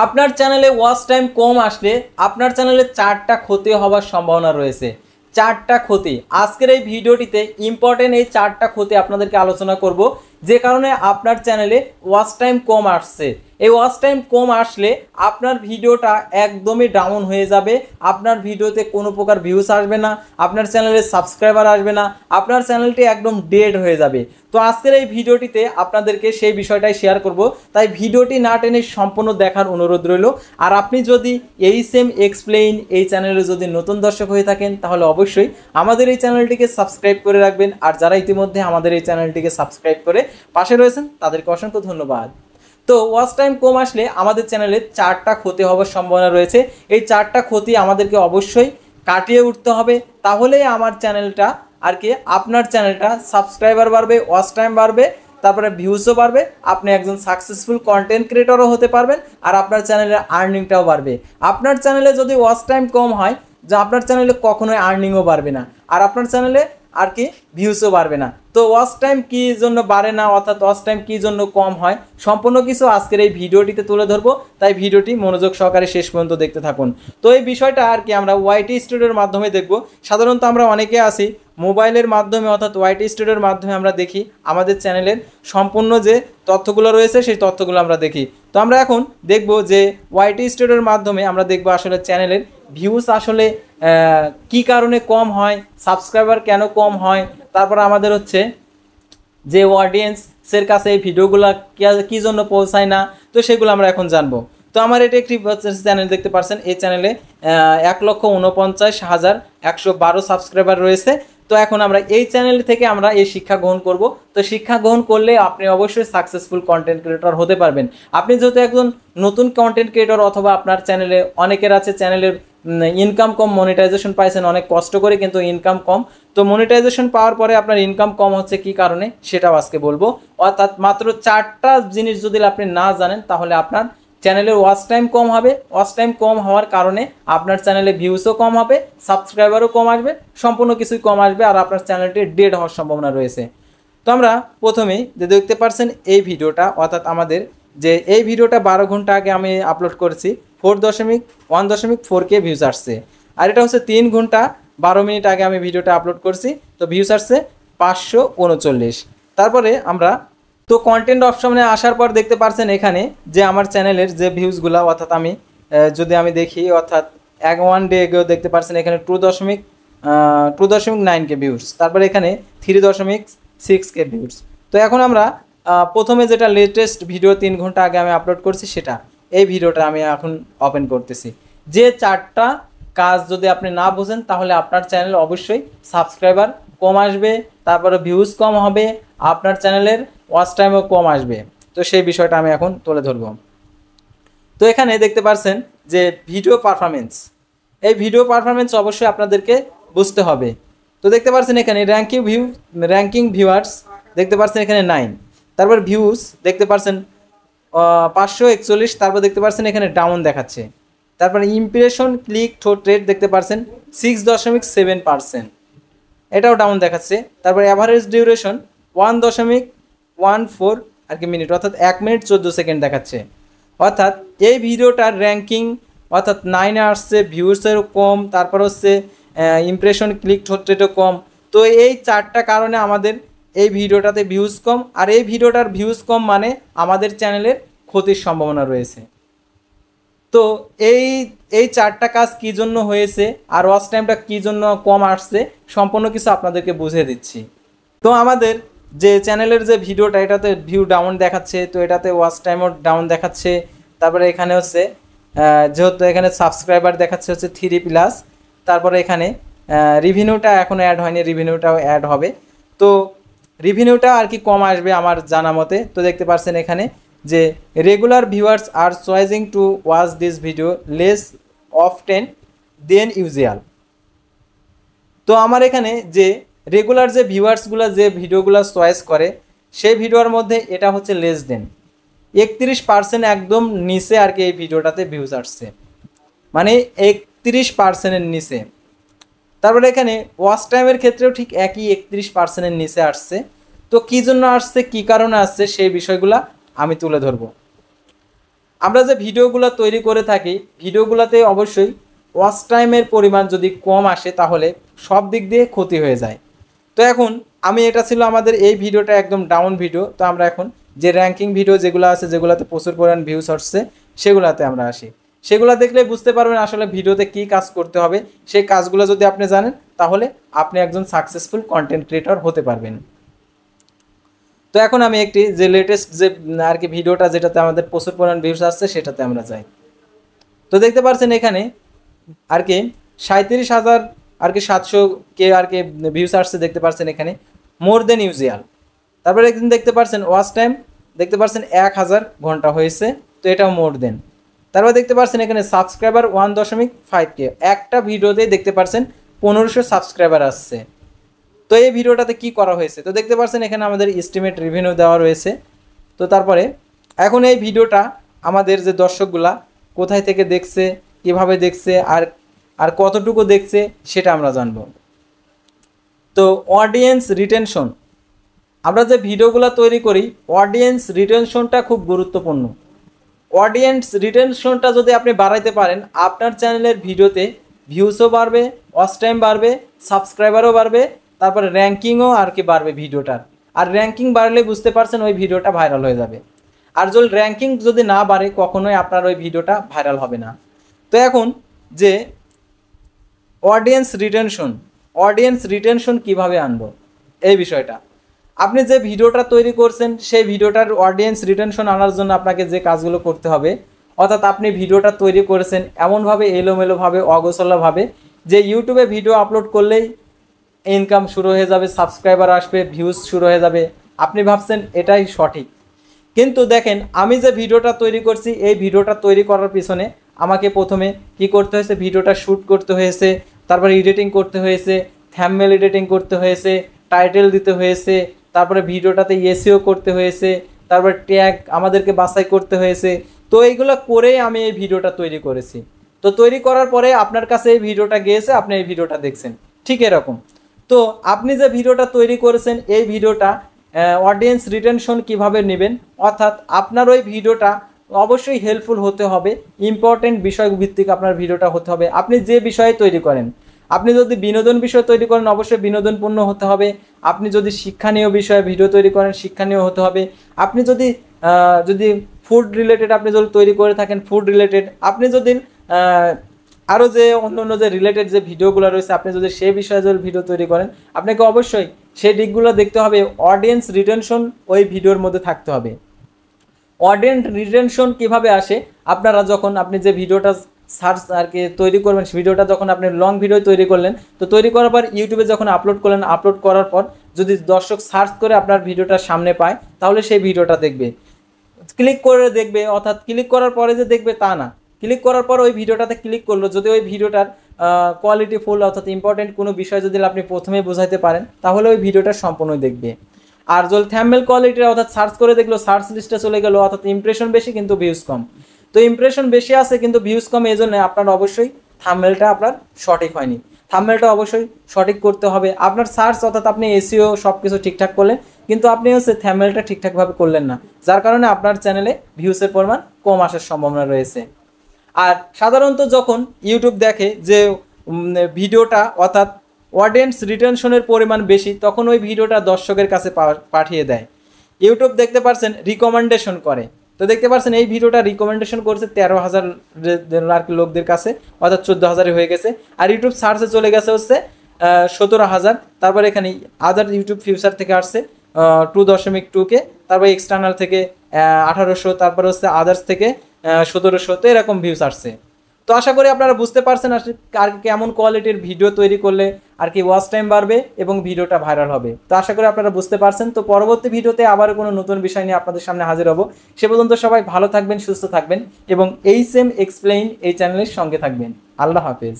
আপনার চ্যানেলে watch time কম আসলে আপনার চ্যানেলে 4টা ক্ষতি হওয়ার সম্ভাবনা রয়েছে। 4টা ক্ষতি আজকের এই ভিডিওটিতে ইম্পর্টেন্ট এই 4টা ক্ষতি আপনাদেরকে আলোচনা করব, যে কারণে আপনার চ্যানেলে ওয়াচ টাইম কম আসছে। এই ওয়াচ টাইম কম আসলে আপনার ভিডিওটা একদমই ডাউন হয়ে যাবে, আপনার ভিডিওতে কোনো প্রকার ভিউজ আসবে না, আপনার চ্যানেলে সাবস্ক্রাইবার আসবে না, আপনার চ্যানেলটি একদম ডেড হয়ে যাবে। তো আজকের এই ভিডিওটিতে আপনাদেরকে সেই বিষয়টাই শেয়ার করব, তাই ভিডিওটি না টেনে সম্পূর্ণ দেখার অনুরোধ রইল। আর আপনি যদি এইচএম এক্সপ্লেইন এই চ্যানেলে যদি নতুন দর্শক হয়ে থাকেন তাহলে অবশ্যই আমাদের এই চ্যানেলটিকে সাবস্ক্রাইব করে রাখবেন। আর যারা ইতিমধ্যে আমাদের এই চ্যানেলটিকে সাবস্ক্রাইব করে পাশে রয়েছেন তাদেরকে অসংখ্য ধন্যবাদ। তো ওয়াচ টাইম কম আসলে আমাদের চ্যানেলে 4টা ক্ষতি হওয়ার সম্ভাবনা রয়েছে। এই 4টা ক্ষতি আমাদেরকে অবশ্যই কাটিয়ে উঠতে হবে, তাহলেই আমার চ্যানেলটা আর কি আপনার চ্যানেলটা সাবস্ক্রাইবার বাড়বে, ওয়াচ টাইম বাড়বে, তারপরে ভিউজও বাড়বে, আপনি একজন সাকসেসফুল কন্টেন্ট ক্রিয়েটরও হতে পারবেন, আর আপনার চ্যানেলের আর্নিংটাও বাড়বে। আপনার চ্যানেলে যদি ওয়াচ টাইম কম হয়, যে আপনার চ্যানেলে কখনোই আর্নিংও বাড়বে না, আর আপনার চ্যানেলে আর কি ভিউজও বাড়বে না। তো ওয়াচ টাইম কী জন্য বাড়ে না, অর্থাৎ ওয়াচ টাইম কী জন্য কম হয়, সম্পূর্ণ কিছু আজকের এই ভিডিওটিতে তুলে ধরবো, তাই ভিডিওটি মনোযোগ সহকারে শেষ পর্যন্ত দেখতে থাকুন। তো এই বিষয়টা আর কি আমরা ওয়াইটি স্টুডিওর মাধ্যমে দেখব। সাধারণত আমরা অনেকে আছি মোবাইলের মাধ্যমে, অর্থাৎ ওয়াইটি স্টুডিওর মাধ্যমে আমরা দেখি আমাদের চ্যানেলের সম্পূর্ণ যে তথ্যগুলো রয়েছে সেই তথ্যগুলো আমরা দেখি। তো আমরা এখন দেখব যে ওয়াইটি স্টুডিওর মাধ্যমে আমরা দেখব আসলে চ্যানেলের ভিউজ আসলে কি কারণে কম হয়, সাবস্ক্রাইবার কেন কম হয়, তারপর আমাদের হচ্ছে যে অডিয়েন্সের কাছে এই ভিডিওগুলো কী জন্য পৌঁছায় না, তো সেগুলো আমরা এখন জানবো। তো আমার এটা একটি চ্যানেল দেখতে পাচ্ছেন, এই চ্যানেলে 1,49,112 সাবস্ক্রাইবার রয়েছে। তো এখন আমরা এই চ্যানেল থেকে আমরা এই শিক্ষা গ্রহণ করব। তো শিক্ষা গ্রহণ করলে আপনি অবশ্যই সাকসেসফুল কন্টেন্ট ক্রিয়েটর হতে পারবেন। আপনি যেহেতু একজন নতুন কন্টেন্ট ক্রিয়েটর, অথবা আপনার চ্যানেলে অনেকের আছে চ্যানেলের ইনকাম কম, মনিটাইজেশন পাইছেন অনেক কষ্ট করে কিন্তু ইনকাম কম, তো মনিটাইজেশন পাওয়ার পরে আপনার ইনকাম কম হচ্ছে কী কারণে সেটাও আজকে বলবো। অর্থাৎ মাত্র 4টা জিনিস যদি আপনি না জানেন তাহলে আপনার চ্যানেলের ওয়াচ টাইম কম হবে। ওয়াচ টাইম কম হওয়ার কারণে আপনার চ্যানেলে ভিউসও কম হবে, সাবস্ক্রাইবারও কম আসবে, সম্পূর্ণ কিছুই কম আসবে, আর আপনার চ্যানেলটি ডেড হওয়ার সম্ভাবনা রয়েছে। তো আমরা প্রথমেই যে দেখতে পাচ্ছেন এই ভিডিওটা, অর্থাৎ আমাদের যে এই ভিডিওটা 12 ঘন্টা আগে আমি আপলোড করেছি, 4.1.4K ভিউজ আসছে। আর এটা হচ্ছে 3 ঘন্টা 12 মিনিট আগে আমি ভিডিওটা আপলোড করছি, তো ভিউজ আসছে 539। তারপরে আমরা তো কন্টেন্ট অপশনে আসার পর দেখতে পাচ্ছেন এখানে যে আমার চ্যানেলের যে ভিউজগুলো, অর্থাৎ আমি যদি আমি দেখি, অর্থাৎ 1 ডে আগেও দেখতে পাচ্ছেন এখানে 2.9K ভিউজ, তারপরে এখানে 3.6K ভিউজ। তো এখন আমরা প্রথমে যেটা লেটেস্ট ভিডিও 3 ঘন্টা আগে আমি আপলোড করছি সেটা, এই ভিডিওটা আমি এখন ওপেন করতেছি। যে 4টা কাজ যদি আপনি না বুঝেন তাহলে আপনার চ্যানেল অবশ্যই সাবস্ক্রাইবার কম আসবে, তারপরে ভিউজ কম হবে, আপনার চ্যানেলের ওয়াচ টাইমও কম আসবে। তো সেই বিষয়টা আমি এখন তুলে ধরব। তো এখানে দেখতে পাচ্ছেন যে ভিডিও পারফরমেন্স, এই ভিডিও পারফরমেন্স অবশ্যই আপনাদেরকে বুঝতে হবে। তো দেখতে পাচ্ছেন এখানে র্যাঙ্কিং ভিউয়ার্স দেখতে পাচ্ছেন এখানে 9, তারপর ভিউজ দেখতে পাচ্ছেন 541, তারপর দেখতে পাচ্ছেন এখানে ডাউন দেখাচ্ছে, তারপরে ইমপ্রেশন ক্লিক থ্রু রেট দেখতে পাচ্ছেন 6.7%, এটাও ডাউন দেখাচ্ছে। তারপর অ্যাভারেজ ডিউরেশন 1.14 আর কি মিনিট, অর্থাৎ 1 মিনিট 14 সেকেন্ড দেখাচ্ছে। অর্থাৎ এই ভিডিওটার র্যাঙ্কিং অর্থাৎ 9 আসছে, ভিউসেরও কম, তারপর হচ্ছে ইমপ্রেশন ক্লিক থ্রু রেটও কম। তো এই 4টা কারণে আমাদের এই ভিডিওটাতে ভিউজ কম, আর এই ভিডিওটার ভিউজ কম মানে আমাদের চ্যানেলের ক্ষতির সম্ভাবনা রয়েছে। তো এই 4টা কাজ কী জন্য হয়েছে আর ওয়াচ টাইমটা কী জন্য কম আসছে সম্পূর্ণ কিছু আপনাদেরকে বুঝিয়ে দিচ্ছি। তো আমাদের যে চ্যানেলের যে ভিডিওটা, এটাতে ভিউ ডাউন দেখাচ্ছে, তো এটাতে ওয়াচ টাইমও ডাউন দেখাচ্ছে। তারপরে এখানে হচ্ছে যেহেতু এখানে সাবস্ক্রাইবার দেখাচ্ছে হচ্ছে 3+, তারপরে এখানে রিভিনিউটা এখনও অ্যাড হয়নি, রিভিনিউটাও অ্যাড হবে। তো রিভিনিউটা আর কি কম আসবে আমার জানা মতে। তো দেখতে পাচ্ছেন এখানে যে regular viewers are choosing to watch this video less often than usual. তো আমার এখানে যে রেগুলার যে ভিউয়ার্সগুলো যে ভিডিওগুলো চয়েস করে সেই ভিডিওর মধ্যে এটা হচ্ছে লেস দেন 31% একদম নিচে আর কি এই ভিডিওটাতে ভিউজ আসছে, মানে 31%-এর নিচে। তারপরে এখানে ওয়াচ টাইমের ক্ষেত্রেও ঠিক একই 31%-এর নিচে আসছে। তো কী জন্য আসছে, কী কারণে আসছে সেই বিষয়গুলো আমি তুলে ধরব। আমরা যে ভিডিওগুলো তৈরি করে থাকি ভিডিওগুলোতে অবশ্যই ওয়াচ টাইমের পরিমাণ যদি কম আসে তাহলে সব দিক দিয়ে ক্ষতি হয়ে যায়। তো এখন এটা ছিল আমাদের এই ভিডিওটা একদম ডাউন ভিডিও। তো আমরা এখন যে র্যাঙ্কিং ভিডিও যেগুলো আছে যেগুলোতে প্রচুর পরিমাণ ভিউজ আসছে সেগুলোতে আমরা আসি। সেগুলো দেখলে বুঝতে পারবেন আসলে ভিডিওতে কী কাজ করতে হবে। সেই কাজগুলো যদি আপনি জানেন তাহলে আপনি একজন সাকসেসফুল কন্টেন্ট ক্রিয়েটর হতে পারবেন। তো এখন আমি একটি যে লেটেস্ট যে আর কি ভিডিওটা যেটাতে আমাদের প্রচুর পরিমাণ ভিউজ আসছে সেটাতে আমরা যাই। তো দেখতে পাচ্ছেন এখানে আর কি 37,000 আর কি 700 আর কি ভিউজ আসছে দেখতে পাচ্ছেন এখানে মোর দেন ইউজুয়াল। তারপরে একদিন দেখতে পাচ্ছেন ওয়াচ টাইম দেখতে পাচ্ছেন 1000 ঘন্টা হয়েছে, তো এটাও মোর দেন। তারপর দেখতে পাচ্ছেন এখানে সাবস্ক্রাইবার 1.5K, একটা ভিডিওতেই দেখতে পাচ্ছেন 1500 সাবস্ক্রাইবার আসছে। তো এই ভিডিওটাতে কি করা হয়েছে তো দেখতে পাচ্ছেন এখানে আমাদের এস্টিমেট রেভিনিউ দেওয়া রয়েছে। তো তারপরে এখন এই ভিডিওটা আমাদের যে দর্শকগুলা কোথায় থেকে দেখছে, কিভাবে দেখছে, আর কতটুকু দেখছে সেটা আমরা জানব। তো অডিয়েন্স রিটেনশন, আমরা যে ভিডিওগুলো তৈরি করি অডিয়েন্স রিটেনশনটা খুব গুরুত্বপূর্ণ। অডিয়েন্স রিটেনশনটা যদি আপনি বাড়াইতে পারেন আপনার চ্যানেলের ভিডিওতে ভিউসও বাড়বে, ওয়াচ টাইম বাড়বে, সাবস্ক্রাইবারও বাড়বে, তারপরে র্যাঙ্কিংও আর কি বাড়বে ভিডিওটার। আর র্যাঙ্কিং বাড়লে বুঝতে পারছেন ওই ভিডিওটা ভাইরাল হয়ে যাবে। আর যদি র্যাঙ্কিং যদি না বাড়ে কখনোই আপনার ওই ভিডিওটা ভাইরাল হবে না। তো এখন যে অডিয়েন্স রিটেনশন কিভাবে আনবো এই বিষয়টা, আপনি যে ভিডিওটা তৈরি করছেন সেই ভিডিওটার অডিয়েন্স রিটেনশন আনার জন্য আপনাকে যে কাজগুলো করতে হবে, অর্থাৎ আপনি ভিডিওটা তৈরি করেছেন এমনভাবে এলোমেলোভাবে অগোছালোভাবে যে ইউটিউবে ভিডিও আপলোড করলেই ইনকাম শুরু হয়ে যাবে, সাবস্ক্রাইবার আসবে, ভিউজ শুরু হয়ে যাবে। আপনি ভাবছেন এটাই সঠিক, কিন্তু দেখেন আমি যে ভিডিওটা তৈরি করছি এই ভিডিওটা তৈরি করার পিছনে আমাকে প্রথমে কি করতে হয়েছে, ভিডিওটা শ্যুট করতে হয়েছে, তারপরে এডিটিং করতে হয়েছে, থাম্বনেল এডিটিং করতে হয়েছে, টাইটেল দিতে হয়েছে, তারপরে ভিডিওটাতে এসইও করতে হয়েছে, তারপরে ট্যাগ আমাদেরকে বাছাই করতে হয়েছে। তো এইগুলো করেই আমি এই ভিডিওটা তৈরি করেছি। তো তৈরি করার পরে আপনার কাছে এই ভিডিওটা গিয়েছে, আপনি এই ভিডিওটা দেখছেন, ঠিক এরকম। তো আপনি যে ভিডিওটা তৈরি করেছেন এই ভিডিওটা অডিয়েন্স রিটেনশন কিভাবে নেবেন, অর্থাৎ আপনার ওই ভিডিওটা অবশ্যই হেল্পফুল হতে হবে, ইম্পর্টেন্ট বিষয় ভিত্তিক আপনার ভিডিওটা হতে হবে। আপনি যে বিষয়ে তৈরি করেন, আপনি যদি বিনোদন বিষয় তৈরি করেন অবশ্যই বিনোদনপূর্ণ হতে হবে। আপনি যদি শিক্ষণীয় বিষয়ে ভিডিও তৈরি করেন শিক্ষণীয় হতে হবে। আপনি যদি ফুড রিলেটেড আপনি যদি তৈরি করে থাকেন ফুড রিলেটেড, আপনি যদি আরও যে অন্য যে রিলেটেড যে ভিডিওগুলো রয়েছে আপনি যদি সেই বিষয়ে যদি ভিডিও তৈরি করেন আপনাকে অবশ্যই সেই দিকগুলো দেখতে হবে। অডিয়েন্স রিটেনশন ওই ভিডিওর মধ্যে থাকতে হবে। অডিয়েন্স রিটেনশন কিভাবে আসে, আপনারা যখন আপনি যে ভিডিওটা সার্চ আর কি তৈরি করবেন ভিডিওটা যখন আপনি লং ভিডিও তৈরি করলেন, তো তৈরি করার পর ইউটিউবে যখন আপলোড করলেন, আপলোড করার পর যদি দর্শক সার্চ করে আপনার ভিডিওটা সামনে পায় তাহলে সেই ভিডিওটা দেখবে, ক্লিক করে দেখবে। অর্থাৎ ক্লিক করার পরে যে দেখবে তা না, ক্লিক করার পর ওই ভিডিওটাতে ক্লিক করলো, যদি ওই ভিডিওটার কোয়ালিটি ফুল অর্থাৎ ইম্পর্টেন্ট কোনো বিষয় যদি আপনি প্রথমে বোঝাইতে পারেন তাহলে ওই ভিডিওটা সম্পূর্ণই দেখবে। আর যদি থাম্বনেল কোয়ালিটির অর্থাৎ সার্চ করে দেখলো, সার্চ লিস্টে চলে গেলো, অর্থাৎ ইমপ্রেশন বেশি কিন্তু ভিউজ কম। তো ইমপ্রেশন বেশি আছে কিন্তু ভিউজ কম, এই জন্য আপনার অবশ্যই থাম্বনেলটা আপনার সঠিক হয়নি। থাম্বনেলটা অবশ্যই সঠিক করতে হবে। আপনার সার্চ অর্থাৎ আপনি এসইও সব কিছু ঠিকঠাক করলেন কিন্তু আপনি থাম্বনেলটা ঠিকঠাকভাবে করলেন না, যার কারণে আপনার চ্যানেলে ভিউসের পরিমাণ কম আসার সম্ভাবনা রয়েছে। আর সাধারণত যখন ইউটিউব দেখে যে ভিডিওটা অর্থাৎ অডিয়েন্স রিটেনশনের পরিমাণ বেশি তখন ওই ভিডিওটা দর্শকের কাছে পাঠিয়ে দেয়। ইউটিউব দেখতে পাচ্ছেন রিকমেন্ডেশন করে। তো দেখতে পাচ্ছেন এই ভিডিওটা রিকমেন্ডেশন করছে 13,000 আর কি লোকদের কাছে, অর্থাৎ 14,000 হয়ে গেছে। আর ইউটিউব সার্চে চলে গেছে হচ্ছে 17,000। তারপর এখানে আদার ইউটিউব ফিউচার থেকে আসছে 2.2K, তারপর এক্সটার্নাল থেকে 1800, তারপর হচ্ছে আদার্স থেকে 1700। তো এরকম ভিউস আসছে। তো আশা করি আপনারা বুঝতে পারছেন আর কেমন কোয়ালিটির ভিডিও তৈরি করলে আর কি ওয়াচ টাইম বাড়বে এবং ভিডিওটা ভাইরাল হবে। তো আশা করি আপনারা বুঝতে পারছেন। তো পরবর্তী ভিডিওতে আবার কোনো নতুন বিষয় নিয়ে আপনাদের সামনে হাজির হব। সে পর্যন্ত সবাই ভালো থাকবেন, সুস্থ থাকবেন এবং HM Explain এই চ্যানেলের সঙ্গে থাকবেন। আল্লাহ হাফেজ।